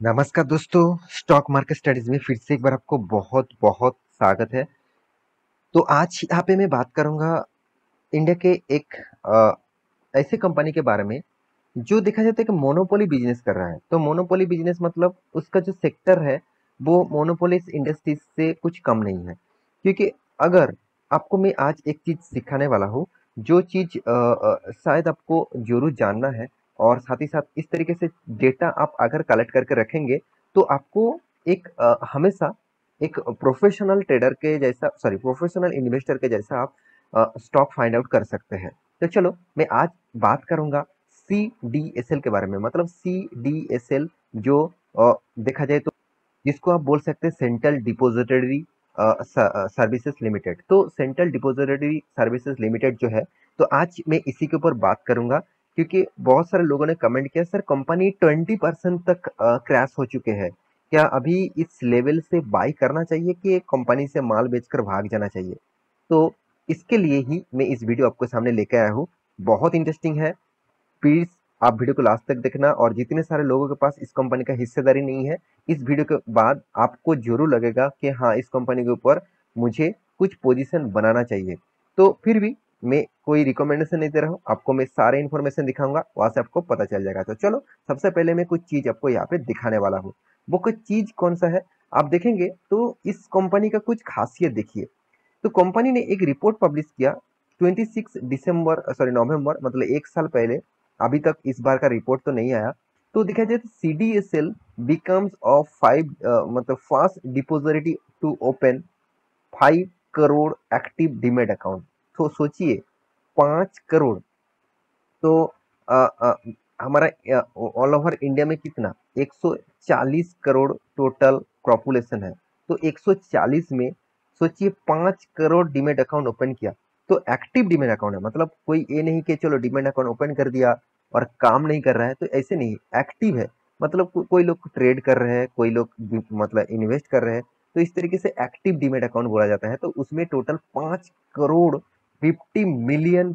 नमस्कार दोस्तों। Stock market studies में फिर से एक बार आपको बहुत बहुत स्वागत है। तो आज यहाँ पे मैं बात करूंगा इंडिया के एक ऐसे कंपनी के बारे में जो देखा जाता है कि मोनोपोली बिजनेस कर रहा है। तो मोनोपोली बिजनेस मतलब उसका जो सेक्टर है वो मोनोपोलिस इंडस्ट्रीज से कुछ कम नहीं है। क्योंकि अगर आपको मैं आज एक चीज सिखाने वाला हूँ, जो चीज शायद आपको जरूर जानना है, और साथ ही साथ इस तरीके से डेटा आप अगर कलेक्ट करके रखेंगे तो आपको एक हमेशा एक प्रोफेशनल ट्रेडर के जैसा, सॉरी प्रोफेशनल इन्वेस्टर के जैसा आप स्टॉक फाइंड आउट कर सकते हैं। तो चलो मैं आज बात करूंगा CDSL के बारे में। मतलब CDSL जो देखा जाए तो जिसको आप बोल सकते हैं सेंट्रल डिपोजिटरी सर्विसेज लिमिटेड। तो सेंट्रल डिपोजिटरी सर्विसेज लिमिटेड जो है, तो आज मैं इसी के ऊपर बात करूंगा। क्योंकि बहुत सारे लोगों ने कमेंट किया, सर कंपनी 20% तक क्रैश हो चुके हैं, क्या अभी इस लेवल से बाई करना चाहिए कि कंपनी से माल बेचकर भाग जाना चाहिए? तो इसके लिए ही मैं इस वीडियो आपको सामने लेके आया हूँ। बहुत इंटरेस्टिंग है। प्लीज आप वीडियो को लास्ट तक देखना, और जितने सारे लोगों के पास इस कंपनी का हिस्सेदारी नहीं है, इस वीडियो के बाद आपको जरूर लगेगा कि हाँ, इस कंपनी के ऊपर मुझे कुछ पोजीशन बनाना चाहिए। तो फिर भी मैं कोई रिकमेंडेशन नहीं दे रहा हूँ, आपको मैं सारे इन्फॉर्मेशन दिखाऊंगा, वहां से आपको पता चल जाएगा। तो चलो सबसे पहले मैं कुछ चीज आपको यहाँ पे दिखाने वाला हूँ। वो कुछ चीज कौन सा है आप देखेंगे तो इस कंपनी का कुछ खासियत देखिए। तो कंपनी ने एक रिपोर्ट पब्लिश किया 26 दिसंबर, सॉरी नवंबर, मतलब एक साल पहले। अभी तक इस बार का रिपोर्ट तो नहीं आया। तो देखा जाए तो CDSL बिकम्स ऑफ 5, मतलब fast depository to open 5 crore active demat account. तो सोचिए 5 करोड़। तो अ, अ, हमारा ऑल ओवर इंडिया में कितना, 140 करोड़ टोटल पॉपुलेशन है। तो 140 में सोचिए 5 करोड़ डीमेट अकाउंट ओपन किया। तो एक्टिव डीमेट अकाउंट है, मतलब कोई ये नहीं कि चलो डीमेट अकाउंट ओपन कर दिया और काम नहीं कर रहा है, तो ऐसे नहीं, एक्टिव है। मतलब कोई लोग ट्रेड कर रहे हैं, कोई लोग मतलब इन्वेस्ट कर रहे हैं। तो इस तरीके से एक्टिव डीमेट अकाउंट बोला जाता है। तो उसमें total 5 crore 50 million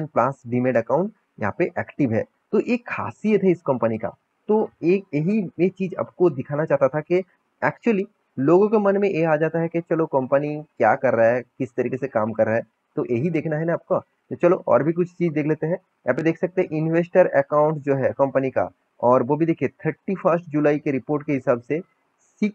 plus demat account यहाँ पे एक्टिव है। तो एक खासियत है इस कंपनी का। तो एक यही ये चीज आपको दिखाना चाहता था कि एक्चुअली लोगों के मन में ये आ जाता है कि चलो कंपनी क्या कर रहा है, किस तरीके से काम कर रहा है, तो यही देखना है ना आपको। तो चलो और भी कुछ चीज देख लेते हैं। यहाँ पे देख सकते हैं इन्वेस्टर अकाउंट जो है कंपनी का, और वो भी देखिए 31 जुलाई के रिपोर्ट के हिसाब से 6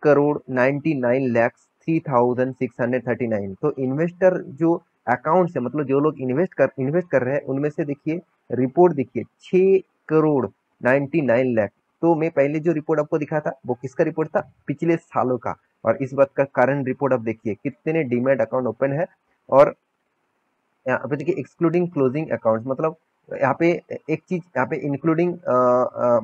करोड़ 99 लाख 3,639। तो इन्वेस्टर जो अकाउंट से, मतलब जो लोग इन्वेस्ट कर रहे हैं, उनमें से देखिए रिपोर्ट देखिए 6 करोड़ 99 लाख। तो मैं पहले जो रिपोर्ट आपको दिखा था वो किसका रिपोर्ट था, पिछले सालों का। और इस बात का करंट रिपोर्ट आप देखिए कितने डीमैट अकाउंट ओपन है। और यहाँ पे देखिए एक्सक्लूडिंग क्लोजिंग अकाउंट्स, मतलब यहाँ पे एक चीज यहाँ पे इंक्लूडिंग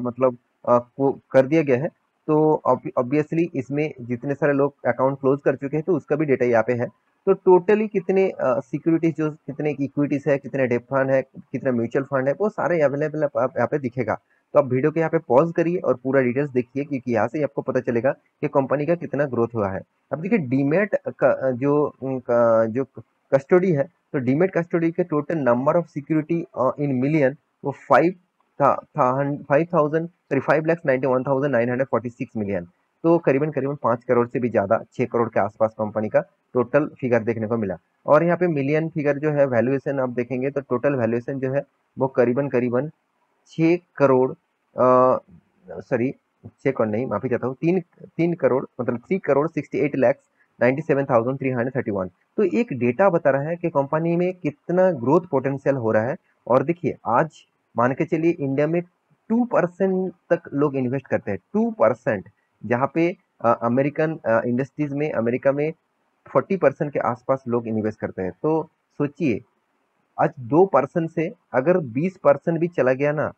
मतलब को कर दिया गया है। तो ऑब्वियसली इसमें जितने सारे लोग अकाउंट क्लोज कर चुके हैं तो उसका भी डेटा यहाँ पे है। तो टोटली कितने सिक्योरिटीज, जो कितने इक्विटीज है, कितने डेट फंड है, कितने म्यूचुअल फंड है, वो सारे अवेलेबल यहाँ पे दिखेगा। तो आप वीडियो के यहाँ पे पॉज करिए और पूरा डिटेल्स देखिए, क्योंकि यहाँ से ही आपको पता चलेगा कि कंपनी का कितना ग्रोथ हुआ है। अब देखिए डीमेट का जो कस्टडी है, तो डीमेट कस्टडी के total number of security in million वो 5,000, सॉरी 5,91,946 मिलियन। तो करीबन करीबन 5 करोड़ से भी ज्यादा, 6 करोड़ के आसपास कंपनी का टोटल फिगर देखने को मिला। और यहाँ पे मिलियन फिगर जो है वैल्यूएशन आप देखेंगे तो टोटल वैल्यूएशन जो है वो करीबन करीबन 6 करोड़, सॉरी 6 करोड़ नहीं, माफी चाहता हूँ, 3 करोड़, मतलब 3 करोड़ 68 लाख 97,331। तो एक डेटा बता रहा है कि कंपनी में कितना ग्रोथ पोटेंशियल हो रहा है। और देखिए आज मान के चलिए इंडिया में 2% तक लोग इन्वेस्ट करते हैं, 2%। जहाँ पे अमेरिकन इंडस्ट्रीज में, अमेरिका में 40% के आसपास लोग इन्वेस्ट करते हैं। तो सोचिए आज 2% से अगर 20% भी चला गया ना,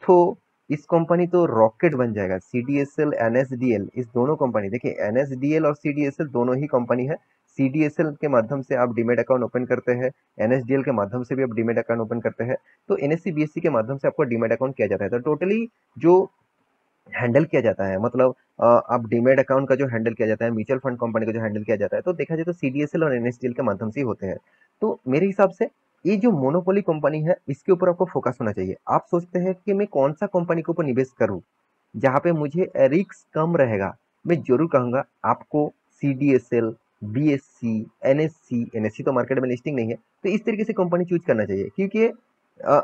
तो इस कंपनी तो रॉकेट बन जाएगा। CDSL NSDL, इस दोनों कंपनी, देखिए NSDL और CDSL दोनों ही कंपनी है। CDSL के माध्यम से आप डीमेट अकाउंट ओपन करते हैं, NSDL के माध्यम से भी आप डीमेट अकाउंट ओपन करते हैं। तो NSE BSE के माध्यम से आपको डीमेट अकाउंट किया जाता है। तो टोटली जो हैंडल किया जाता है, मतलब अब डीमेट अकाउंट का जो हैंडल किया जाता है, म्यूचुअल फंड कंपनी का जो हैंडल किया जाता है, तो देखा जाए तो CDSL और NSDL के माध्यम से ही होते हैं। तो मेरे हिसाब से ये जो मोनोपोली कंपनी है इसके ऊपर आपको फोकस होना चाहिए। आप सोचते हैं कि मैं कौन सा कंपनी के ऊपर निवेश करूं, जहाँ पे मुझे रिस्क कम रहेगा, मैं ज़रूर कहूँगा आपको सीडीएसएल, बीएससी, एनएससी तो मार्केट में लिस्टिंग नहीं है, तो इस तरीके से कंपनी चूज़ करना चाहिए क्योंकि अ,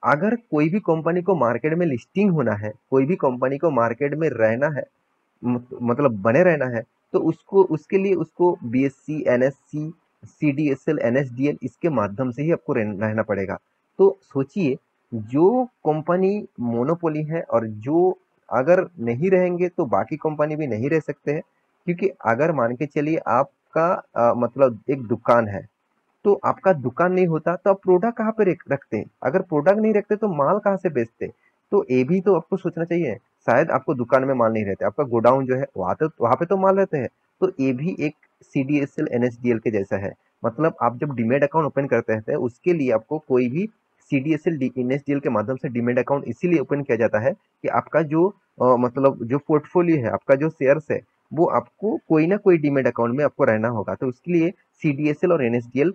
अगर कोई भी कंपनी को मार्केट में लिस्टिंग होना है, कोई भी कंपनी को मार्केट में रहना है, मतलब बने रहना है, तो उसको उसके लिए उसको बीएससी, एनएससी, सीडीएसएल, एनएसडीएल इसके माध्यम से ही आपको रहना पड़ेगा। तो सोचिए, जो कंपनी मोनोपोली है और जो अगर नहीं रहेंगे तो बाकी कंपनी भी नहीं रह सकते हैं, क्योंकि अगर मान के चलिए आपका मतलब एक दुकान है, तो आपका दुकान नहीं होता तो आप प्रोडक्ट कहाँ पे रखते? अगर प्रोडक्ट नहीं रखते तो माल कहाँ से बेचते? तो ये भी तो आपको सोचना चाहिए। शायद आपको दुकान में माल नहीं रहते, आपका गोडाउन जो है वहाँ पे तो माल रहते हैं। तो ये भी एक सीडीएसएल एनएसडीएल के जैसा है। मतलब आप जब डीमैट अकाउंट ओपन करते हैं उसके लिए आपको कोई भी सीडीएसएल एनएसडीएल के माध्यम से डीमैट अकाउंट इसीलिए ओपन किया जाता है कि आपका जो मतलब जो पोर्टफोलियो है, आपका जो शेयर्स है, वो आपको कोई ना कोई डीमैट अकाउंट में आपको रहना होगा। तो उसके लिए सीडीएसएल और एनएसडीएल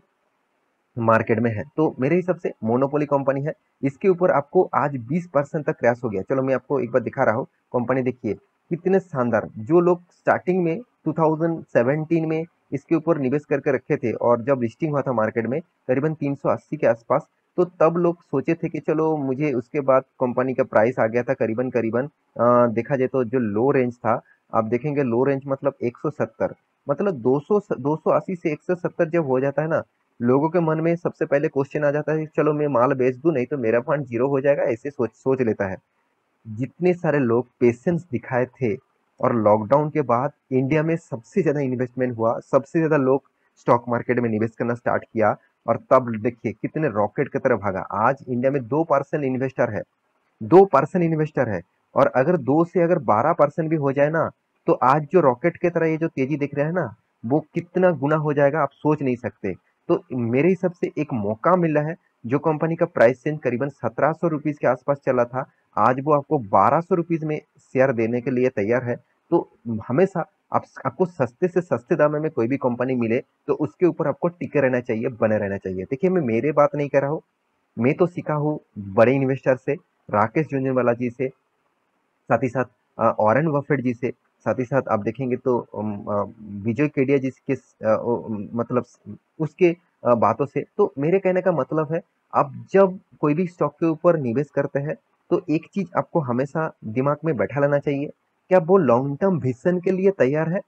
मार्केट में है। तो मेरे हिसाब से मोनोपोली कंपनी है। इसके ऊपर आपको आज 20% तक क्रैश हो गया। चलो मैं आपको एक बार दिखा रहा हूँ। कंपनी देखिए कितने शानदार, जो लोग स्टार्टिंग में 2017 में इसके ऊपर निवेश करके रखे थे और जब लिस्टिंग हुआ था मार्केट में करीबन 380 के आसपास, तो तब लोग सोचे थे कि चलो मुझे, उसके बाद कंपनी का प्राइस आ गया था करीबन करीबन देखा जाए तो जो लो रेंज था, आप देखेंगे लो रेंज मतलब 170, मतलब 280 से 170 जब हो जाता है ना, लोगों के मन में सबसे पहले क्वेश्चन आ जाता है कि चलो मैं माल बेच दूं, नहीं तो मेरा फंड जीरो हो जाएगा, ऐसे सोच सोच लेता है। जितने सारे लोग पेशेंस दिखाए थे, और लॉकडाउन के बाद इंडिया में सबसे ज्यादा इन्वेस्टमेंट हुआ, सबसे ज्यादा लोग स्टॉक मार्केट में निवेश करना स्टार्ट किया, और तब देखिए कितने रॉकेट की तरह भागा। आज इंडिया में 2% इन्वेस्टर है, 2% इन्वेस्टर है, और अगर 2 से अगर 12% भी हो जाए ना, तो आज जो रॉकेट की तरह ये जो तेजी दिख रहा है ना, वो कितना गुना हो जाएगा आप सोच नहीं सकते। तो मेरे हिसाब से एक मौका मिल रहा है। जो कंपनी का प्राइस चेंज करीबन 1700 रुपीज के आसपास चला था, आज वो आपको 1200 रुपीज में शेयर देने के लिए तैयार है। तो हमेशा आपको सस्ते से सस्ते दाम में कोई भी कंपनी मिले तो उसके ऊपर आपको टिके रहना चाहिए, बने रहना चाहिए। देखिए मैं मेरे बात नहीं कर रहा हूँ, मैं तो सीखा हूँ बड़े इन्वेस्टर से, राकेश झुनझुनवाला जी से, साथ ही साथ वॉरेन बफेट जी से, साथ ही साथ आप देखेंगे तो विजय केडिया जी के मतलब उसके बातों से। तो मेरे कहने का मतलब है, आप जब कोई भी स्टॉक के ऊपर निवेश करते हैं तो एक चीज आपको हमेशा दिमाग में बैठा लेना चाहिए, क्या वो लॉन्ग टर्म विजन के लिए तैयार है?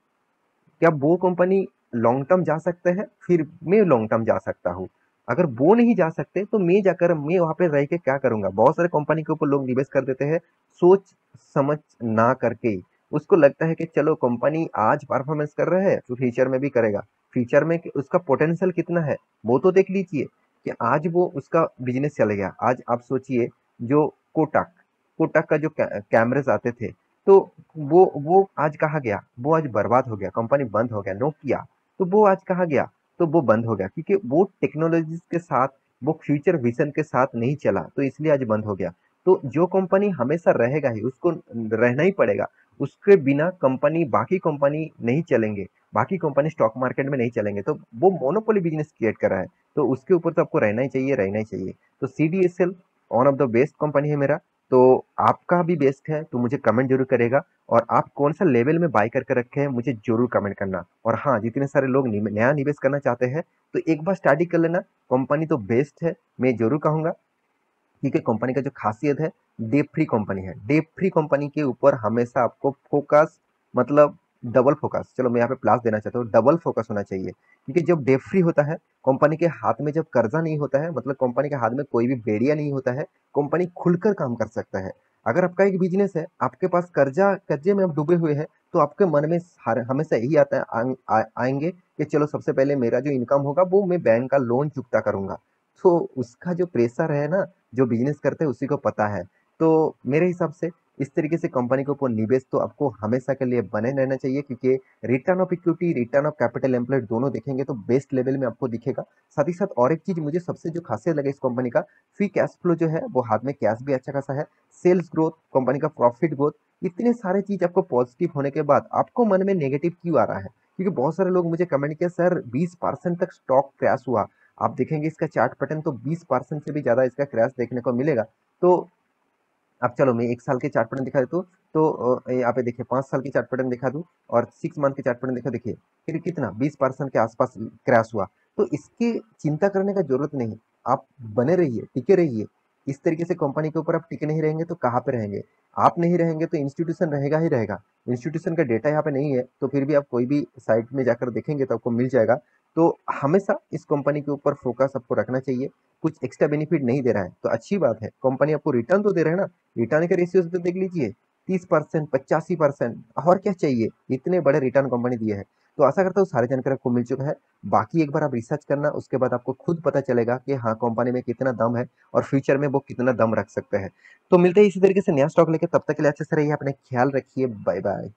क्या वो कंपनी लॉन्ग टर्म जा सकते हैं? फिर मैं लॉन्ग टर्म जा सकता हूँ। अगर वो नहीं जा सकते तो मैं वहां पे रह के क्या करूंगा? बहुत सारे कंपनी के ऊपर लोग निवेश कर देते हैं सोच समझ ना करके। उसको लगता है कि चलो कंपनी आज परफॉर्मेंस कर रहा है तो फ्यूचर में भी करेगा। फ्यूचर में उसका पोटेंशियल कितना है वो तो देख लीजिए, कि आज वो उसका बिजनेस चल गया। आज आप सोचिए, जो कोटक कोटक का जो कैमरेज आते थे, तो वो आज कहाँ गया? वो आज बर्बाद हो गया, कंपनी बंद हो गया। नोकिया, तो वो आज कहाँ गया? तो वो बंद हो गया क्योंकि वो टेक्नोलॉजीज के साथ, वो फ्यूचर विजन के साथ नहीं चला, तो इसलिए आज बंद हो गया। तो जो कंपनी हमेशा रहेगा ही, उसको रहना ही पड़ेगा। उसके बिना कंपनी, बाकी कंपनी नहीं चलेंगे, बाकी कंपनी स्टॉक मार्केट में नहीं चलेंगे, तो वो मोनोपोली बिजनेस क्रिएट कर रहा है। तो उसके ऊपर तो आपको रहना ही चाहिए, रहना ही चाहिए। तो CDSL one of the best company है मेरा। तो आपका भी बेस्ट है तो मुझे कमेंट जरूर करेगा, और आप कौन सा लेवल में बाय करके रखे हैं मुझे जरूर कमेंट करना। और हाँ, जितने सारे लोग नया निवेश करना चाहते हैं तो एक बार स्टडी कर लेना, कंपनी तो बेस्ट है, मैं जरूर कहूंगा। क्योंकि कंपनी का जो खासियत है, डेप फ्री कंपनी है। डेप फ्री कंपनी के ऊपर हमेशा आपको फोकस, मतलब डबल फोकस, चलो मैं यहाँ पे प्लस देना चाहता हूँ, डबल फोकस होना चाहिए। क्योंकि जब डेप फ्री होता है, कंपनी के हाथ में जब कर्जा नहीं होता है, मतलब कंपनी के हाथ में कोई भी बेड़िया नहीं होता है, कंपनी खुलकर काम कर सकता है। अगर आपका एक बिजनेस है, आपके पास कर्जे में आप डूबे हुए हैं, तो आपके मन में हमेशा यही आता है, आएंगे कि चलो सबसे पहले मेरा जो इनकम होगा वो मैं बैंक का लोन चुकता करूंगा। तो उसका जो प्रेशर है ना, जो बिजनेस करते हैं उसी को पता है। तो मेरे हिसाब से इस तरीके से कंपनी के ऊपर निवेश तो आपको हमेशा के लिए बने रहना चाहिए, क्योंकि return of equity, return of capital employed दोनों देखेंगे तो बेस्ट लेवल में आपको दिखेगा। साथ ही साथ और एक चीज मुझे सबसे जो खासियत लगे इस कंपनी का, फ्री कैश फ्लो जो है, वो हाथ में कैश भी अच्छा खासा है, सेल्स ग्रोथ, कंपनी का प्रॉफिट ग्रोथ, इतने सारे चीज आपको पॉजिटिव होने के बाद आपको मन में नेगेटिव क्यों आ रहा है? क्योंकि बहुत सारे लोग मुझे कमेंट किया, सर 20% तक स्टॉक क्रैश हुआ। आप देखेंगे इसका चार्ट पैटर्न तो 20% से भी ज्यादा इसका क्रैश देखने को मिलेगा। तो अब चलो मैं 1 साल के चार्ट पैटर्न दिखा देता हूँ, तो यहाँ पे देखिए 5 साल के चार्ट पैटर्न दिखा दूँ और 6 मंथ के चार्ट पैटर्न दिखा, देखिए फिर कितना 20% के आसपास क्रैश हुआ। तो इसकी चिंता करने का जरूरत नहीं, आप बने रहिए, टिके रहिए। इस तरीके से कंपनी के ऊपर आप टिके नहीं रहेंगे तो कहाँ पे रहेंगे? आप नहीं रहेंगे तो इंस्टीट्यूशन रहेगा ही रहेगा। इंस्टीट्यूशन का डेटा यहाँ पे नहीं है तो फिर भी आप कोई भी साइट में जाकर देखेंगे तो आपको मिल जाएगा। तो हमेशा इस कंपनी के ऊपर फोकस आपको रखना चाहिए। कुछ एक्स्ट्रा बेनिफिट नहीं दे रहा है तो अच्छी बात है, कंपनी आपको रिटर्न तो दे रहा है ना। रिटर्न के रेशियोज तो देख लीजिए, 30%, 85%, और क्या चाहिए? इतने बड़े रिटर्न कंपनी दिए है। तो आशा करता हूँ सारी जानकारी आपको मिल चुका है। बाकी एक बार आप रिसर्च करना, उसके बाद आपको खुद पता चलेगा कि हाँ कंपनी में कितना दम है और फ्यूचर में वो कितना दम रख सकते हैं। तो मिलते हैं इसी तरीके से नया स्टॉक लेके, तब तक के लिए अच्छे से रहिए, अपने ख्याल रखिए, बाय बाय।